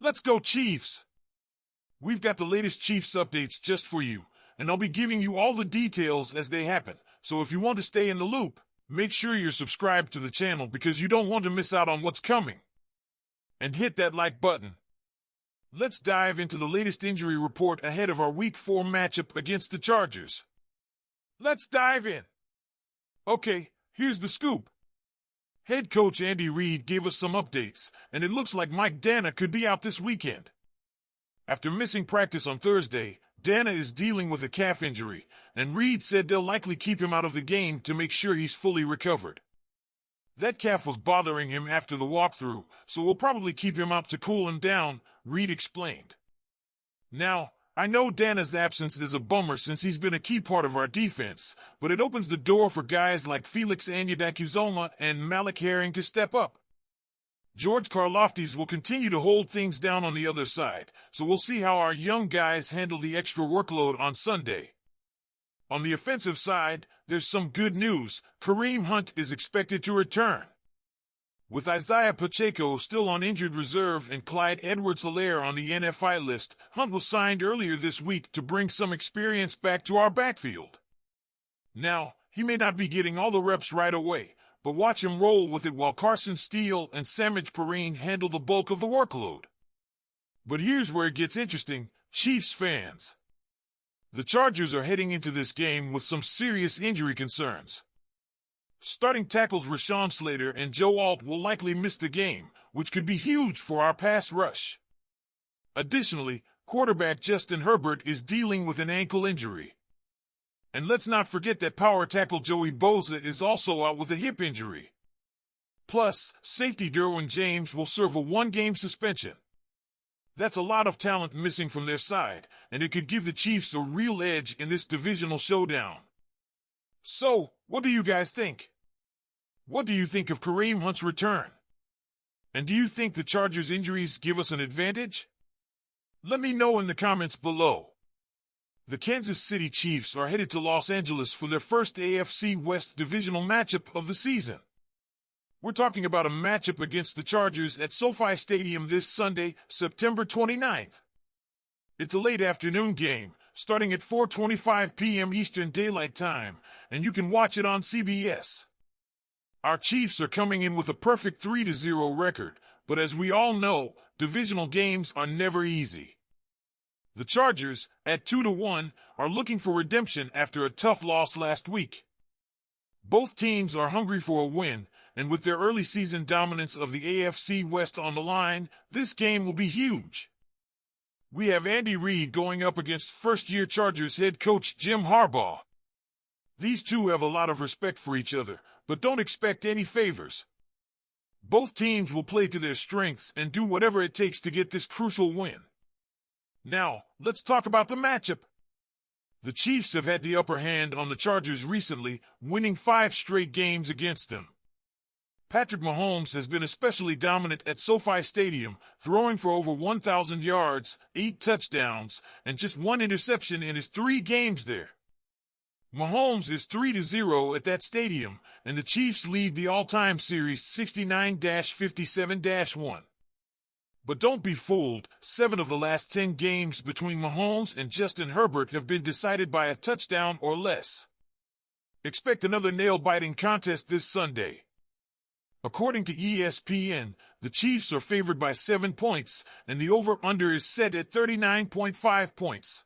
Let's go Chiefs! We've got the latest Chiefs updates just for you, and I'll be giving you all the details as they happen. So if you want to stay in the loop, make sure you're subscribed to the channel because you don't want to miss out on what's coming. And hit that like button. Let's dive into the latest injury report ahead of our Week 4 matchup against the Chargers. Let's dive in. Okay, here's the scoop. Head coach Andy Reid gave us some updates, and it looks like Mike Dana could be out this weekend. After missing practice on Thursday, Dana is dealing with a calf injury, and Reid said they'll likely keep him out of the game to make sure he's fully recovered. That calf was bothering him after the walkthrough, so we'll probably keep him out to cool him down, Reid explained. Now, I know Dana's absence is a bummer since he's been a key part of our defense, but it opens the door for guys like Felix Anudike-Uzomah and Malik Herring to step up. George Karlaftis will continue to hold things down on the other side, so we'll see how our young guys handle the extra workload on Sunday. On the offensive side, there's some good news. Kareem Hunt is expected to return. With Isaiah Pacheco still on injured reserve and Clyde Edwards-Helaire on the NFI list, Hunt was signed earlier this week to bring some experience back to our backfield. Now, he may not be getting all the reps right away, but watch him roll with it while Carson Steele and Samaj Perine handle the bulk of the workload. But here's where it gets interesting, Chiefs fans. The Chargers are heading into this game with some serious injury concerns. Starting tackles Rashawn Slater and Joe Alt will likely miss the game, which could be huge for our pass rush. Additionally, quarterback Justin Herbert is dealing with an ankle injury. And let's not forget that power tackle Joey Bosa is also out with a hip injury. Plus, safety Derwin James will serve a one-game suspension. That's a lot of talent missing from their side, and it could give the Chiefs a real edge in this divisional showdown. So, what do you guys think? What do you think of Kareem Hunt's return? And do you think the Chargers' injuries give us an advantage? Let me know in the comments below. The Kansas City Chiefs are headed to Los Angeles for their first AFC West divisional matchup of the season. We're talking about a matchup against the Chargers at SoFi Stadium this Sunday, September 29th. It's a late afternoon game, starting at 4:25 p.m. Eastern Daylight Time, and you can watch it on CBS. Our Chiefs are coming in with a perfect 3-0 record, but as we all know, divisional games are never easy. The Chargers, at 2-1, are looking for redemption after a tough loss last week. Both teams are hungry for a win, and with their early season dominance of the AFC West on the line, this game will be huge. We have Andy Reid going up against first-year Chargers head coach Jim Harbaugh. These two have a lot of respect for each other, but don't expect any favors. Both teams will play to their strengths and do whatever it takes to get this crucial win. Now, let's talk about the matchup. The Chiefs have had the upper hand on the Chargers recently, winning 5 straight games against them. Patrick Mahomes has been especially dominant at SoFi Stadium, throwing for over 1,000 yards, 8 touchdowns, and just 1 interception in his 3 games there. Mahomes is 3-0 at that stadium, and the Chiefs lead the all-time series 69-57-1. But don't be fooled, 7 of the last 10 games between Mahomes and Justin Herbert have been decided by a touchdown or less. Expect another nail-biting contest this Sunday. According to ESPN, the Chiefs are favored by 7 points, and the over-under is set at 39.5 points.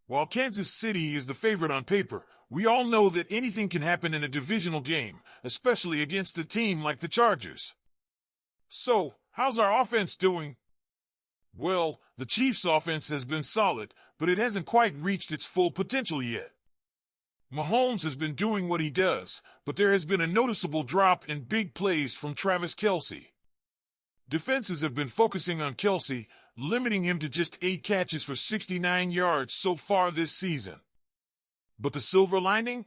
While Kansas City is the favorite on paper, we all know that anything can happen in a divisional game, especially against a team like the Chargers. So, how's our offense doing? Well, the Chiefs' offense has been solid, but it hasn't quite reached its full potential yet. Mahomes has been doing what he does, but there has been a noticeable drop in big plays from Travis Kelce. Defenses have been focusing on Kelce, limiting him to just 8 catches for 69 yards so far this season. But the silver lining?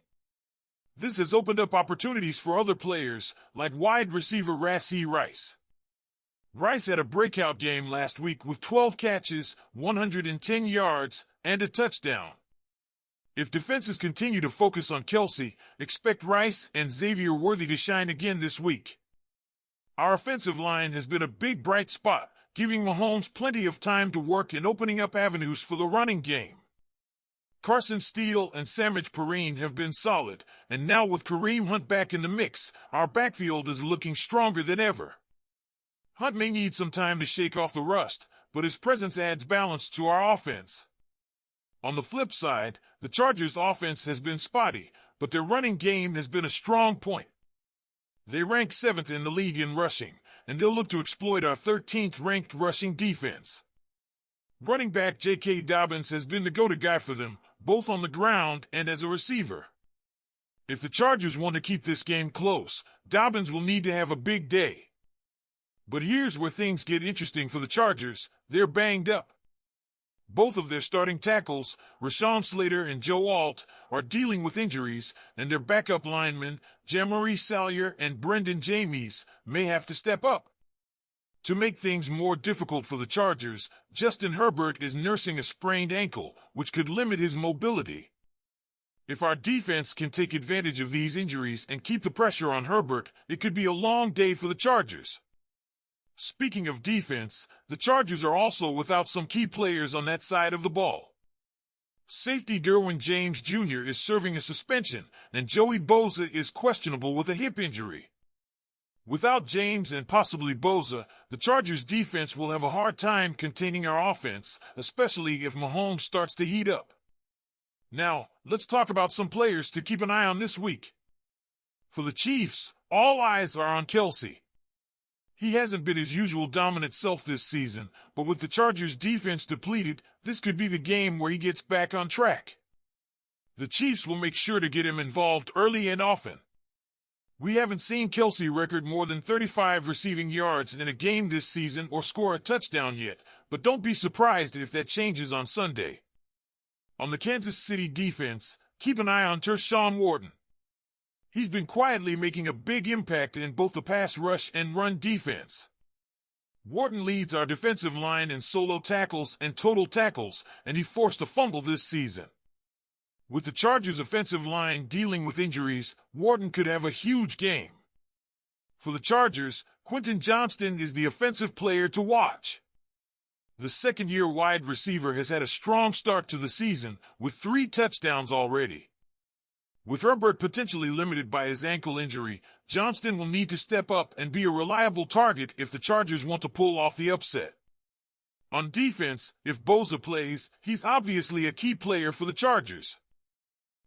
This has opened up opportunities for other players, like wide receiver Rashee Rice. Rice had a breakout game last week with 12 catches, 110 yards, and a touchdown. If defenses continue to focus on Kelce, expect Rice and Xavier Worthy to shine again this week. Our offensive line has been a big bright spot, giving Mahomes plenty of time to work and opening up avenues for the running game. Carson Steele and Samaje Perine have been solid, and now with Kareem Hunt back in the mix, our backfield is looking stronger than ever. Hunt may need some time to shake off the rust, but his presence adds balance to our offense. On the flip side, the Chargers' offense has been spotty, but their running game has been a strong point. They rank 7th in the league in rushing, and they'll look to exploit our 13th ranked rushing defense. Running back J.K. Dobbins has been the go-to guy for them, both on the ground and as a receiver. If the Chargers want to keep this game close, Dobbins will need to have a big day. But here's where things get interesting for the Chargers. They're banged up. Both of their starting tackles, Rashawn Slater and Joe Alt, are dealing with injuries, and their backup linemen, Jamari Salyer and Brendan James, may have to step up. To make things more difficult for the Chargers, Justin Herbert is nursing a sprained ankle, which could limit his mobility. If our defense can take advantage of these injuries and keep the pressure on Herbert, it could be a long day for the Chargers. Speaking of defense, the Chargers are also without some key players on that side of the ball. Safety Derwin James Jr. is serving a suspension, and Joey Bosa is questionable with a hip injury. Without James and possibly Bosa, the Chargers' defense will have a hard time containing our offense, especially if Mahomes starts to heat up. Now, let's talk about some players to keep an eye on this week. For the Chiefs, all eyes are on Kelce. He hasn't been his usual dominant self this season, but with the Chargers' defense depleted, this could be the game where he gets back on track. The Chiefs will make sure to get him involved early and often. We haven't seen Kelce record more than 35 receiving yards in a game this season or score a touchdown yet, but don't be surprised if that changes on Sunday. On the Kansas City defense, keep an eye on Tershawn Wharton. He's been quietly making a big impact in both the pass rush and run defense. Wharton leads our defensive line in solo tackles and total tackles, and he forced a fumble this season. With the Chargers' offensive line dealing with injuries, Wharton could have a huge game. For the Chargers, Quentin Johnston is the offensive player to watch. The second-year wide receiver has had a strong start to the season, with 3 touchdowns already. With Herbert potentially limited by his ankle injury, Johnston will need to step up and be a reliable target if the Chargers want to pull off the upset. On defense, if Bosa plays, he's obviously a key player for the Chargers.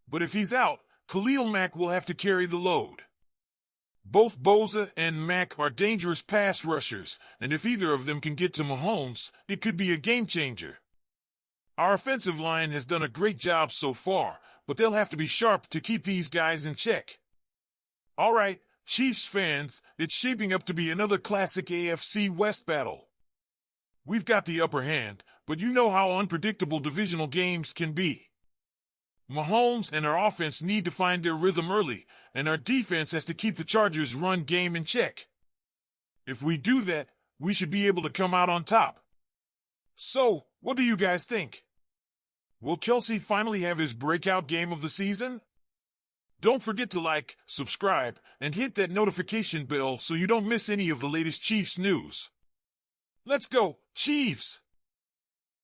But if he's out, Khalil Mack will have to carry the load. Both Bosa and Mack are dangerous pass rushers, and if either of them can get to Mahomes, it could be a game changer. Our offensive line has done a great job so far, but they'll have to be sharp to keep these guys in check. All right, Chiefs fans, it's shaping up to be another classic AFC West battle. We've got the upper hand, but you know how unpredictable divisional games can be. Mahomes and our offense need to find their rhythm early, and our defense has to keep the Chargers' run game in check. If we do that, we should be able to come out on top. So, what do you guys think? Will Kelce finally have his breakout game of the season? Don't forget to like, subscribe, and hit that notification bell so you don't miss any of the latest Chiefs news. Let's go, Chiefs!